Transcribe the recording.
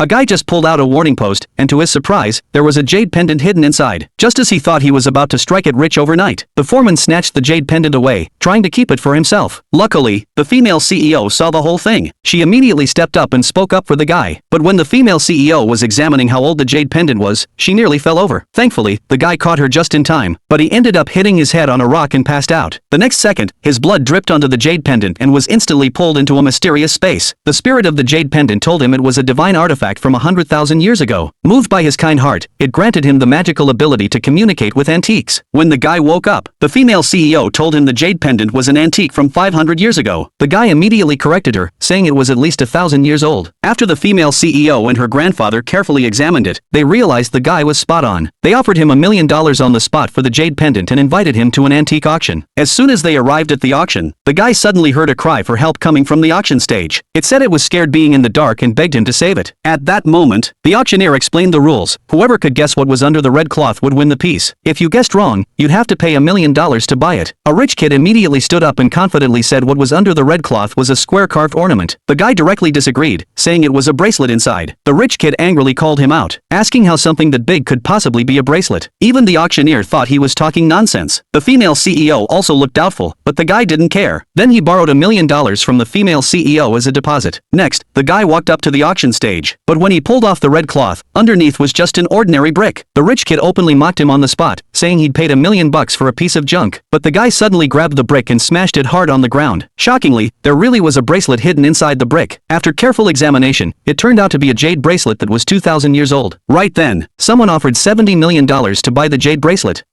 A guy just pulled out a warning post, and to his surprise, there was a jade pendant hidden inside. Just as he thought he was about to strike it rich overnight, the foreman snatched the jade pendant away, trying to keep it for himself. Luckily, the female CEO saw the whole thing. She immediately stepped up and spoke up for the guy. But when the female CEO was examining how old the jade pendant was, she nearly fell over. Thankfully, the guy caught her just in time, but he ended up hitting his head on a rock and passed out. The next second, his blood dripped onto the jade pendant and was instantly pulled into a mysterious space. The spirit of the jade pendant told him it was a divine artifact from 100,000 years ago. Moved by his kind heart, it granted him the magical ability to communicate with antiques. When the guy woke up, the female CEO told him the jade pendant was an antique from 500 years ago. The guy immediately corrected her, saying it was at least 1,000 years old. After the female CEO and her grandfather carefully examined it, they realized the guy was spot on. They offered him $1 million on the spot for the jade pendant and invited him to an antique auction. As soon as they arrived at the auction, the guy suddenly heard a cry for help coming from the auction stage. It said it was scared being in the dark and begged him to save it. At that moment, the auctioneer explained the rules. Whoever could guess what was under the red cloth would win the piece. If you guessed wrong, you'd have to pay $1 million to buy it. A rich kid immediately stood up and confidently said what was under the red cloth was a square carved ornament. The guy directly disagreed, saying it was a bracelet inside. The rich kid angrily called him out, asking how something that big could possibly be a bracelet. Even the auctioneer thought he was talking nonsense. The female CEO also looked doubtful, but the guy didn't care. Then he borrowed $1 million from the female CEO as a deposit. Next, the guy walked up to the auction stage, but when he pulled off the red cloth, underneath was just an ordinary brick. The rich kid openly mocked him on the spot, saying he'd paid $1 million for a piece of junk. But the guy suddenly grabbed the brick and smashed it hard on the ground. Shockingly, there really was a bracelet hidden inside the brick. After careful examination, it turned out to be a jade bracelet that was 2,000 years old. Right then, someone offered $70 million to buy the jade bracelet.